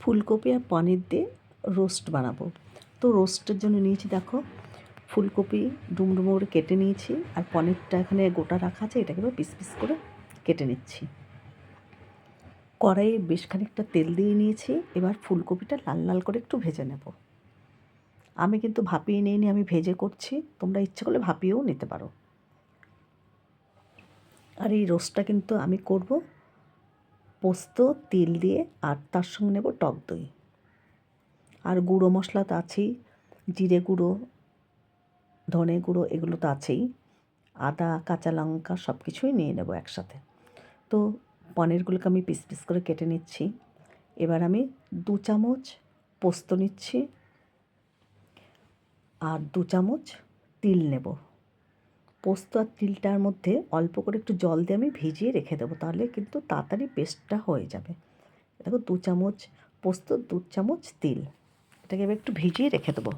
ফুলকপি আর পনির দিয়ে রোস্ট বানাবো। তো রোস্টের জন্য নিয়েছি দেখো ফুলকপি ডুমডুমো করে কেটে নিয়েছি, আর পনিরটা এখানে গোটা রাখা আছে, এটাকে পিস পিস করে কেটে নিচ্ছি। কড়াইয়ে বেশ খানিকটা তেল দিয়ে নিয়েছি। এবার ফুলকপিটা লাল লাল করে একটু ভেজে নেব। আমি কিন্তু ভাপিয়ে নিইনি, আমি ভেজে করছি, তোমরা ইচ্ছে করলে ভাপিয়েও নিতে পারো। আর এই রোস্টটা কিন্তু আমি করব পোস্ত তিল দিয়ে, আর তার সঙ্গে নেব টক দই। আর গুঁড়ো মশলা তো আছেই, জিরে গুঁড়ো, ধনে গুঁড়ো, এগুলো তো আছেই। আদা, কাঁচা লঙ্কা সব কিছুই নিয়ে নেব একসাথে। তো পনিরগুলোকে আমি পিস পিস করে কেটে নিচ্ছি। এবার আমি 2 চামচ পোস্ত নিচ্ছি, আর 2 চামচ তিল নেব। পোস্ত আর তিলটার মধ্যে অল্প করে একটু জল দিয়ে আমি ভিজিয়ে রেখে দেবো, তাহলে কিন্তু তাড়াতাড়ি পেস্টটা হয়ে যাবে। দেখো 2 চামচ পোস্ত, 2 চামচ তিল, এটাকে এবার একটু ভিজিয়ে রেখে দেবো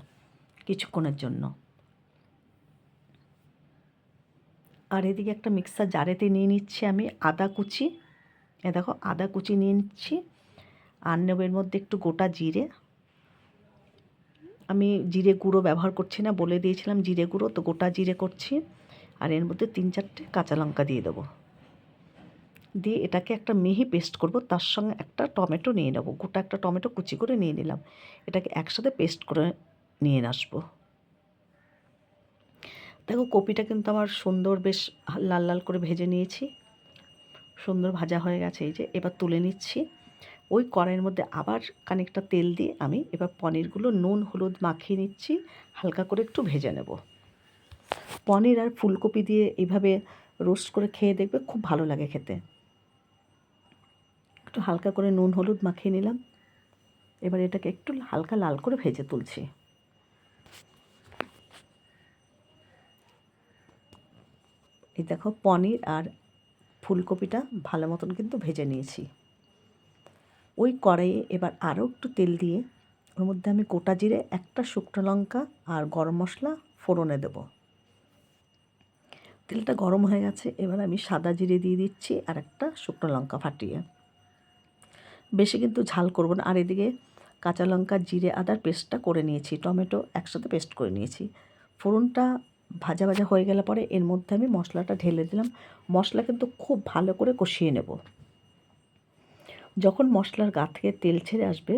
কিছুক্ষণের জন্য। আর এদিকে একটা মিক্সার জারেতে নিয়ে নিচ্ছি আমি আদা কুচি। দেখো আদা কুচি নিয়ে নিচ্ছি, আর নেব এর মধ্যে একটু গোটা জিরে। আমি জিরে গুঁড়ো ব্যবহার করছি না, বলে দিয়েছিলাম জিরে গুঁড়ো, তো গোটা জিরে করছি। আর এর মধ্যে 3-4টে কাঁচা লঙ্কা দিয়ে দেবো। দিয়ে এটাকে একটা মিহি পেস্ট করব। তার সঙ্গে একটা টমেটো নিয়ে নেব, গোটা একটা টমেটো কুচি করে নিয়ে নিলাম। এটাকে একসাথে পেস্ট করে নিয়ে আসবো। দেখো কপিটা কিন্তু আমার সুন্দর বেশ লাল লাল করে ভেজে নিয়েছি, সুন্দর ভাজা হয়ে গেছে। এই যে এবার তুলে নিচ্ছি। ওই কড়াইয়ের মধ্যে আবার খানিকটা তেল দিয়ে আমি এবার পনিরগুলো নুন হলুদ মাখিয়ে নিচ্ছি, হালকা করে একটু ভেজে নেব। পনির আর ফুলকপি দিয়ে এইভাবে রোস্ট করে খেয়ে দেখবে, খুব ভালো লাগে খেতে। একটু হালকা করে নুন হলুদ মাখিয়ে নিলাম। এবার এটাকে একটু হালকা লাল করে ভেজে তুলছি। এই দেখো পনির আর ফুলকপিটা ভালো মতন কিন্তু ভেজে নিয়েছি। ওই কড়াইয়ে এবার আরও একটু তেল দিয়ে ওর মধ্যে আমি গোটা জিরে, একটা শুকনো লঙ্কা আর গরম মশলা ফোড়নে দেব। তেলটা গরম হয়ে গেছে, এবার আমি সাদা জিরে দিয়ে দিচ্ছি আর একটা শুকনো লঙ্কা ফাটিয়ে। বেশি কিন্তু ঝাল করব না। আর এদিকে কাঁচা লঙ্কা জিরে আদার পেস্টটা করে নিয়েছি, টমেটো একসাথে পেস্ট করে নিয়েছি। ফোড়নটা ভাজা ভাজা হয়ে গেলে পরে এর মধ্যে আমি মশলাটা ঢেলে দিলাম। মশলা কিন্তু খুব ভালো করে কষিয়ে নেব। যখন মশলার গা থেকে তেল ছেড়ে আসবে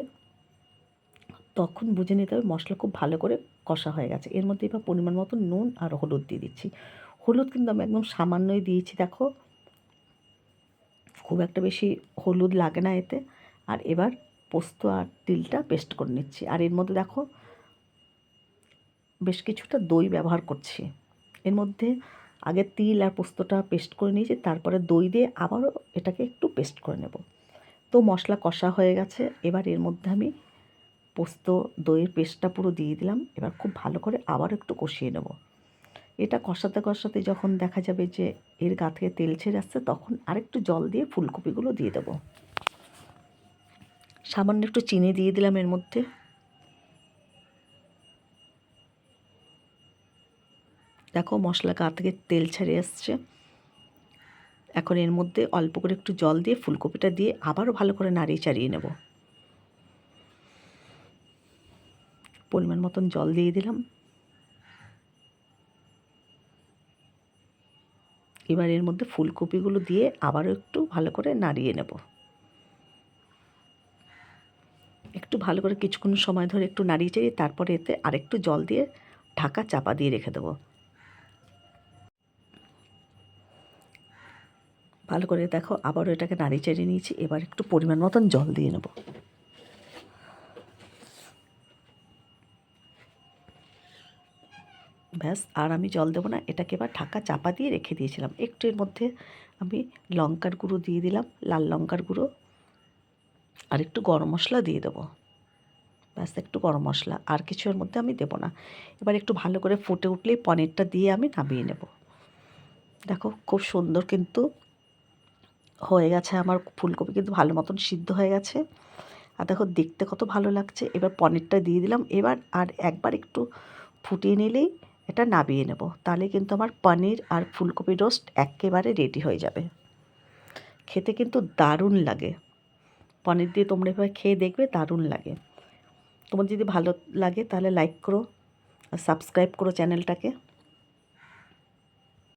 তখন বুঝে নিতে হবে মশলা খুব ভালো করে কষা হয়ে গেছে। এর মধ্যে এবার পরিমাণ মতো নুন আর হলুদ দিয়ে দিচ্ছি। হলুদ কিন্তু আমি একদম সামান্যই দিয়েছি, দেখো খুব একটা বেশি হলুদ লাগে না এতে। আর এবার পোস্ত আর তিলটা পেস্ট করে নিচ্ছি। আর এর মধ্যে দেখো বেশ কিছুটা দই ব্যবহার করছি। এর মধ্যে আগে তিল আর পোস্তটা পেস্ট করে নিয়েছি, তারপরে দই দিয়ে আবারও এটাকে একটু পেস্ট করে নেব। তো মশলা কষা হয়ে গেছে, এবার এর মধ্যে আমি পোস্ত দইয়ের পেস্টটা পুরো দিয়ে দিলাম। এবার খুব ভালো করে আবার একটু কষিয়ে নেব। এটা কষাতে কষাতে যখন দেখা যাবে যে এর গা থেকে তেল ছেড়ে আসছে, তখন আরেকটু জল দিয়ে ফুলকপিগুলো দিয়ে দেবো। সামান্য একটু চিনি দিয়ে দিলাম এর মধ্যে। দেখো মশলা গা থেকে তেল ছেড়ে আসছে। এখন এর মধ্যে অল্প করে একটু জল দিয়ে ফুলকপিটা দিয়ে আবারও ভালো করে নাড়িয়ে চাড়িয়ে নেব। পরিমাণ মতন জল দিয়ে দিলাম। এবার এর মধ্যে ফুলকপিগুলো দিয়ে আবারও একটু ভালো করে নাড়িয়ে নেব। একটু ভালো করে কিছুক্ষণ সময় ধরে একটু নাড়িয়ে চাড়িয়ে তারপরে এতে আরেকটু জল দিয়ে ঢাকা চাপা দিয়ে রেখে দেবো। ভালো করে দেখো আবারও এটাকে নাড়িয়ে চাড়িয়ে নিয়েছি। এবার একটু পরিমাণ মতন জল দিয়ে নেব। ব্যাস, আর আমি জল দেবো না। এটাকে এবার ঢাকা চাপা দিয়ে রেখে দিয়েছিলাম। একটু এর মধ্যে আমি লঙ্কার গুঁড়ো দিয়ে দিলাম, লাল লঙ্কার গুঁড়ো, আর একটু গরম মশলা দিয়ে দেবো। ব্যাস, একটু গরম মশলা, আর কিছু এর মধ্যে আমি দেবো না। এবার একটু ভালো করে ফুটে উঠলেই পনিরটা দিয়ে আমি নামিয়ে নেব। দেখো খুব সুন্দর কিন্তু হয়ে গেছে আমার ফুলকপি, কিন্তু ভালো মতন সিদ্ধ হয়ে গেছে। আর দেখো দেখতে কত ভালো লাগছে। এবার পনিরটা দিয়ে দিলাম। এবার আর একবার একটু ফুটিয়ে নিলেই এটা নামিয়ে নেব। তাহলে কিন্তু আমার পনির আর ফুলকপি রোস্ট একেবারে রেডি হয়ে যাবে। খেতে কিন্তু দারুণ লাগে। পনির দিয়ে তোমরা এভাবে খেয়ে দেখবে, দারুণ লাগে। তোমার যদি ভালো লাগে তাহলে লাইক করো আর সাবস্ক্রাইব করো চ্যানেলটাকে।